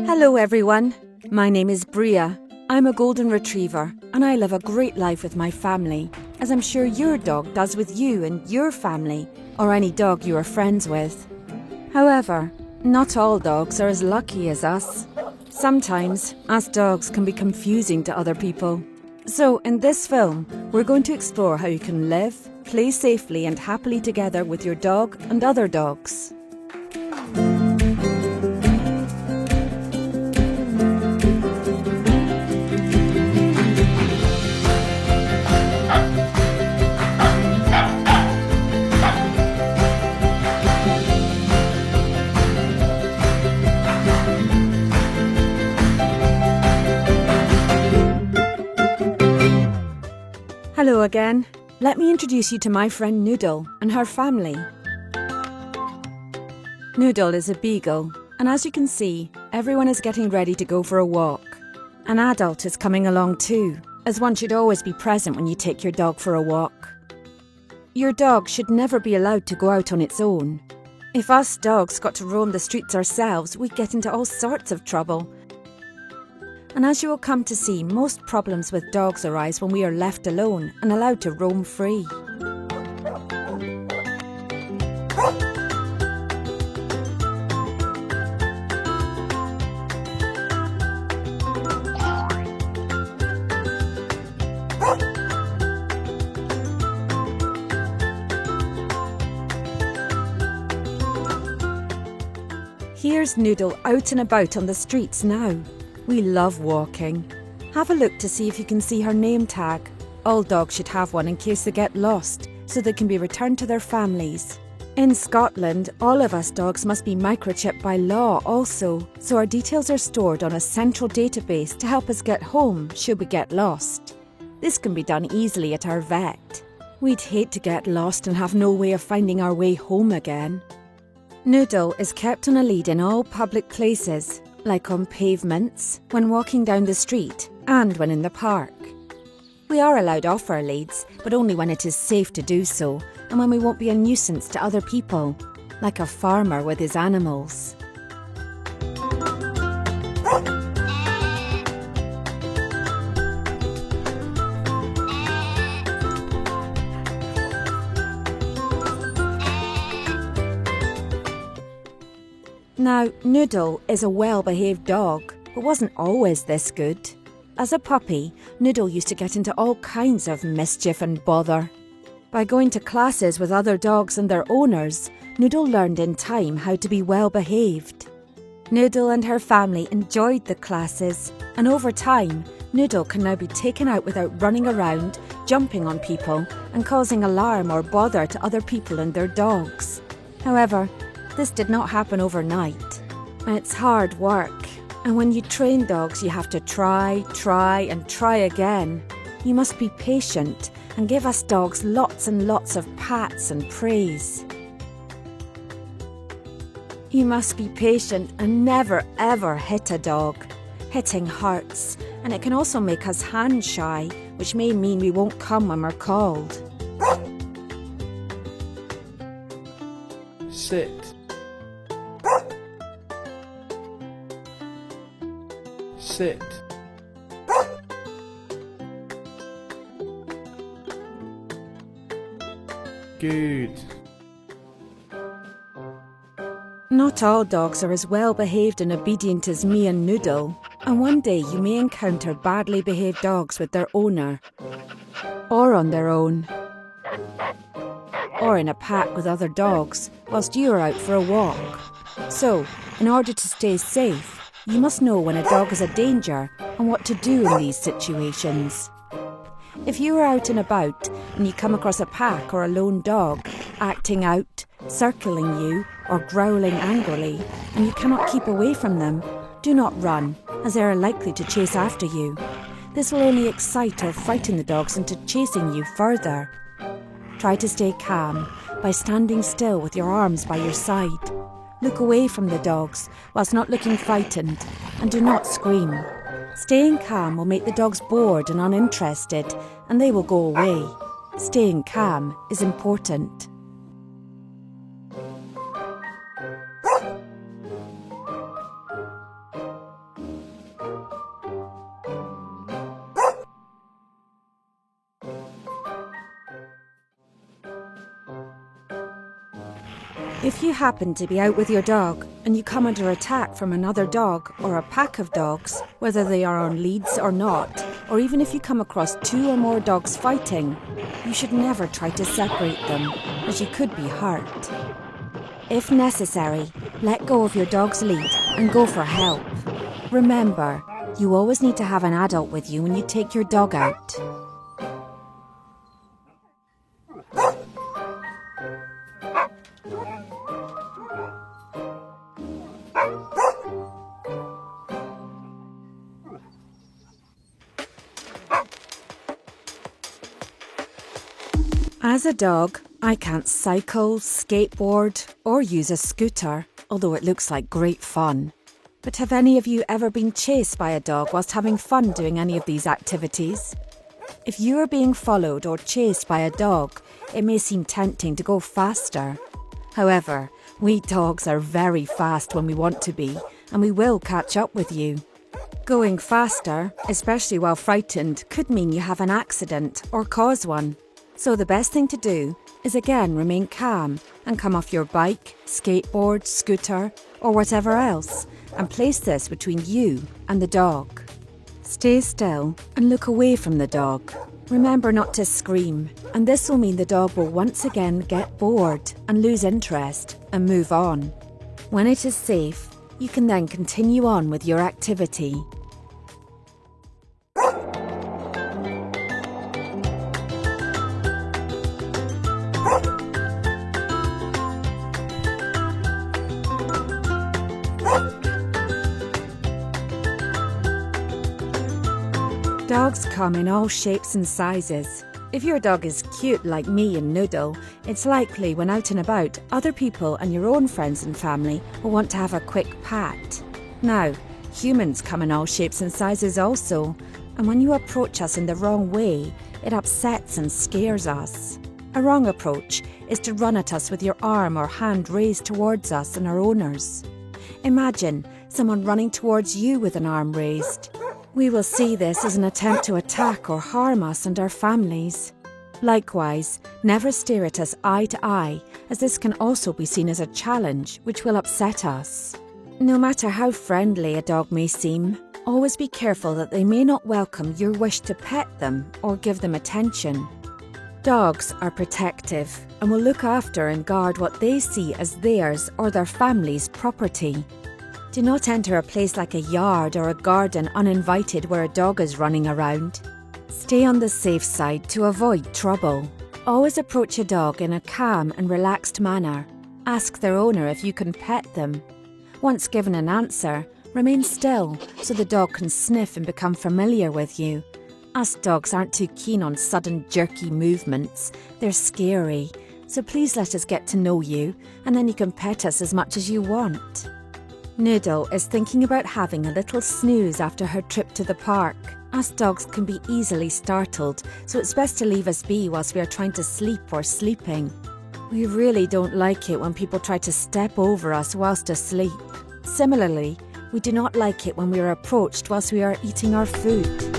Hello everyone, my name is Bria. I'm a golden retriever and I live a great life with my family, as I'm sure your dog does with you and your family, or any dog you are friends with. However, not all dogs are as lucky as us. Sometimes, us dogs can be confusing to other people. So in this film, we're going to explore how you can live, play safely and happily together with your dog and other dogs. Hello again. Let me introduce you to my friend Noodle and her family. Noodle is a beagle, and as you can see, everyone is getting ready to go for a walk. An adult is coming along too, as one should always be present when you take your dog for a walk. Your dog should never be allowed to go out on its own. If us dogs got to roam the streets ourselves, we'd get into all sorts of trouble. And as you will come to see, most problems with dogs arise when we are left alone and allowed to roam free. Here's Noodle out and about on the streets now. We love walking. Have a look to see if you can see her name tag. All dogs should have one in case they get lost, so they can be returned to their families. In Scotland, all of us dogs must be microchipped by law also, so our details are stored on a central database to help us get home should we get lost. This can be done easily at our vet. We'd hate to get lost and have no way of finding our way home again. Noodle is kept on a lead in all public places, like on pavements, when walking down the street, and when in the park. We are allowed off our leads, but only when it is safe to do so, and when we won't be a nuisance to other people, like a farmer with his animals. Now, Noodle is a well-behaved dog, but wasn't always this good. As a puppy, Noodle used to get into all kinds of mischief and bother. By going to classes with other dogs and their owners, Noodle learned in time how to be well-behaved. Noodle and her family enjoyed the classes, and over time, Noodle can now be taken out without running around, jumping on people, and causing alarm or bother to other people and their dogs. However, this did not happen overnight. It's hard work, and when you train dogs you have to try and try again. You must be patient and give us dogs lots and lots of pats and praise. You must be patient and never ever hit a dog. Hitting hurts, and it can also make us hand shy, which may mean we won't come when we're called. Sit. Sit. Good. Not all dogs are as well behaved and obedient as me and Noodle, and one day you may encounter badly behaved dogs with their owner, or on their own, or in a pack with other dogs whilst you are out for a walk. So, in order to stay safe, you must know when a dog is a danger and what to do in these situations. If you are out and about and you come across a pack or a lone dog acting out, circling you or growling angrily, and you cannot keep away from them, do not run, as they are likely to chase after you. This will only excite or frighten the dogs into chasing you further. Try to stay calm by standing still with your arms by your side. Look away from the dogs whilst not looking frightened, and do not scream. Staying calm will make the dogs bored and uninterested, and they will go away. Staying calm is important. If you happen to be out with your dog and you come under attack from another dog or a pack of dogs, whether they are on leads or not, or even if you come across 2 or more dogs fighting, you should never try to separate them, as you could be hurt. If necessary, let go of your dog's lead and go for help. Remember, you always need to have an adult with you when you take your dog out. As a dog, I can't cycle, skateboard, or use a scooter, although it looks like great fun. But have any of you ever been chased by a dog whilst having fun doing any of these activities? If you are being followed or chased by a dog, it may seem tempting to go faster. However, we dogs are very fast when we want to be, and we will catch up with you. Going faster, especially while frightened, could mean you have an accident or cause one. So the best thing to do is again remain calm and come off your bike, skateboard, scooter, or whatever else, and place this between you and the dog. Stay still and look away from the dog. Remember not to scream, and this will mean the dog will once again get bored and lose interest and move on. When it is safe, you can then continue on with your activity. Dogs come in all shapes and sizes. If your dog is cute like me and Noodle, it's likely when out and about, other people and your own friends and family will want to have a quick pat. Now, humans come in all shapes and sizes also, and when you approach us in the wrong way, it upsets and scares us. A wrong approach is to run at us with your arm or hand raised towards us and our owners. Imagine someone running towards you with an arm raised. We will see this as an attempt to attack or harm us and our families. Likewise, never stare at us eye to eye, as this can also be seen as a challenge which will upset us. No matter how friendly a dog may seem, always be careful that they may not welcome your wish to pet them or give them attention. Dogs are protective and will look after and guard what they see as theirs or their family's property. Do not enter a place like a yard or a garden uninvited where a dog is running around. Stay on the safe side to avoid trouble. Always approach a dog in a calm and relaxed manner. Ask their owner if you can pet them. Once given an answer, remain still so the dog can sniff and become familiar with you. Us dogs aren't too keen on sudden jerky movements. They're scary. So please let us get to know you, and then you can pet us as much as you want. Noodle is thinking about having a little snooze after her trip to the park. Us dogs can be easily startled, so it's best to leave us be whilst we are trying to sleep or sleeping. We really don't like it when people try to step over us whilst asleep. Similarly, we do not like it when we are approached whilst we are eating our food.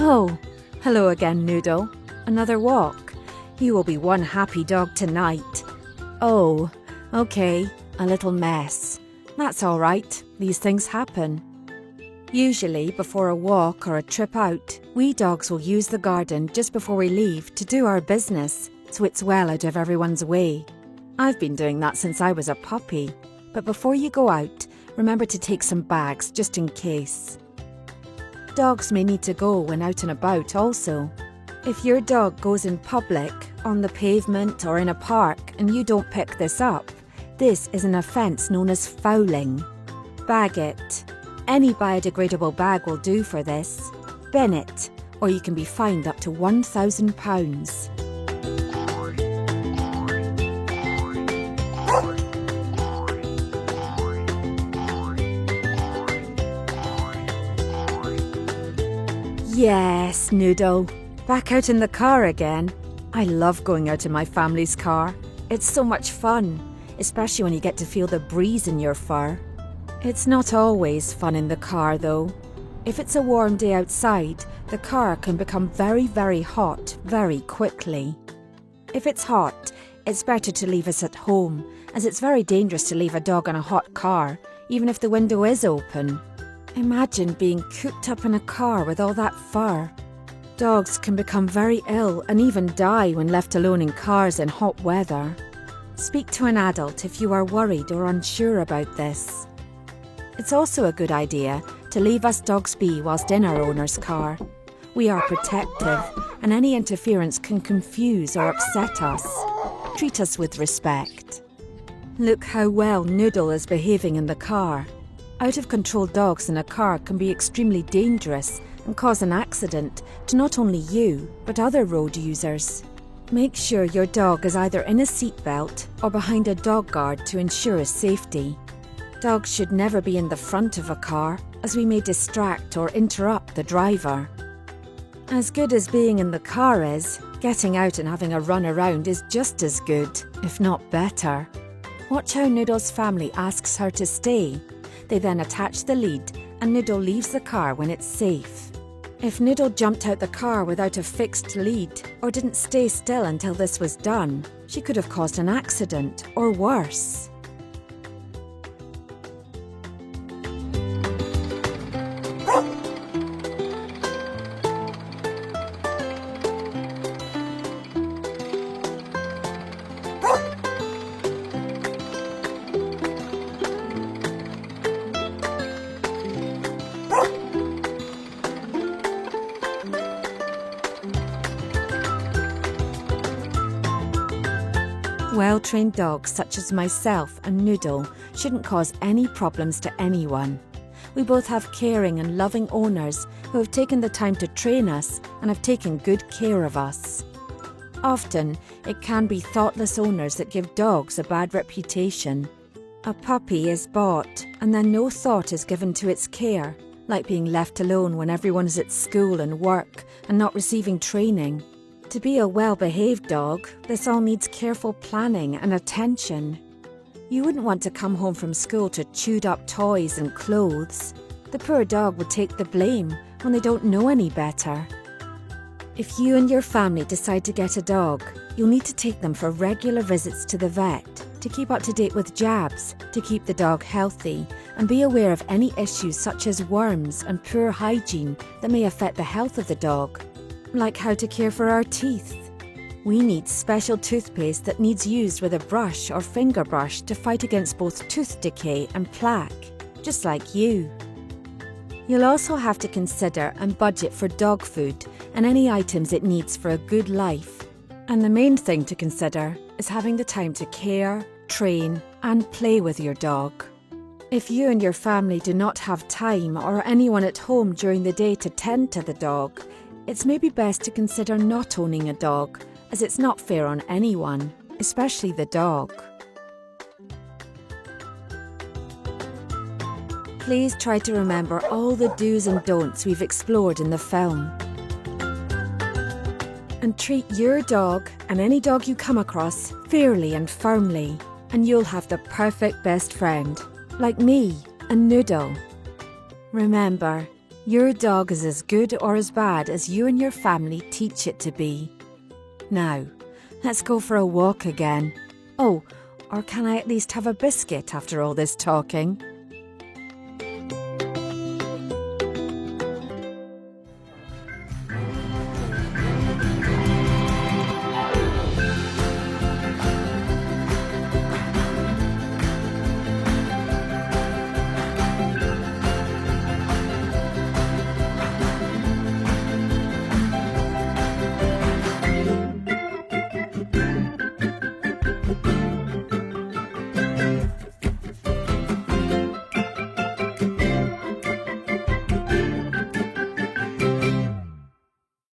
Oh, hello again, Noodle. Another walk. You will be one happy dog tonight. Oh, okay, a little mess. That's all right, these things happen. Usually, before a walk or a trip out, we dogs will use the garden just before we leave to do our business, so it's well out of everyone's way. I've been doing that since I was a puppy, but before you go out, remember to take some bags just in case. Dogs may need to go when out and about also. If your dog goes in public, on the pavement or in a park and you don't pick this up, this is an offence known as fouling. Bag it. Any biodegradable bag will do for this. Bin it, or you can be fined up to £1,000. Yes, Noodle. Back out in the car again. I love going out in my family's car. It's so much fun, especially when you get to feel the breeze in your fur. It's not always fun in the car though. If it's a warm day outside, the car can become very, very hot very quickly. If it's hot, it's better to leave us at home, as it's very dangerous to leave a dog in a hot car, even if the window is open. Imagine being cooped up in a car with all that fur. Dogs can become very ill and even die when left alone in cars in hot weather. Speak to an adult if you are worried or unsure about this. It's also a good idea to leave us dogs be whilst in our owner's car. We are protective and any interference can confuse or upset us. Treat us with respect. Look how well Noodle is behaving in the car. Out-of-control dogs in a car can be extremely dangerous and cause an accident to not only you, but other road users. Make sure your dog is either in a seatbelt or behind a dog guard to ensure his safety. Dogs should never be in the front of a car, as we may distract or interrupt the driver. As good as being in the car is, getting out and having a run around is just as good, if not better. Watch how Noodle's family asks her to stay. They then attach the lead and Noodle leaves the car when it's safe. If Noodle jumped out the car without a fixed lead or didn't stay still until this was done, she could have caused an accident or worse. Well-trained dogs such as myself and Noodle shouldn't cause any problems to anyone. We both have caring and loving owners who have taken the time to train us and have taken good care of us. Often, it can be thoughtless owners that give dogs a bad reputation. A puppy is bought and then no thought is given to its care, like being left alone when everyone is at school and work and not receiving training. To be a well-behaved dog, this all needs careful planning and attention. You wouldn't want to come home from school to chewed-up toys and clothes. The poor dog would take the blame when they don't know any better. If you and your family decide to get a dog, you'll need to take them for regular visits to the vet, to keep up to date with jabs, to keep the dog healthy, and be aware of any issues such as worms and poor hygiene that may affect the health of the dog. Like how to care for our teeth. We need special toothpaste that needs used with a brush or finger brush to fight against both tooth decay and plaque, just like you. You'll also have to consider and budget for dog food and any items it needs for a good life. And the main thing to consider is having the time to care, train, and play with your dog. If you and your family do not have time or anyone at home during the day to tend to the dog, it's maybe best to consider not owning a dog, as it's not fair on anyone, especially the dog. Please try to remember all the do's and don'ts we've explored in the film. And treat your dog and any dog you come across fairly and firmly, and you'll have the perfect best friend, like me and Noodle. Remember, your dog is as good or as bad as you and your family teach it to be. Now, let's go for a walk again. Oh, or can I at least have a biscuit after all this talking?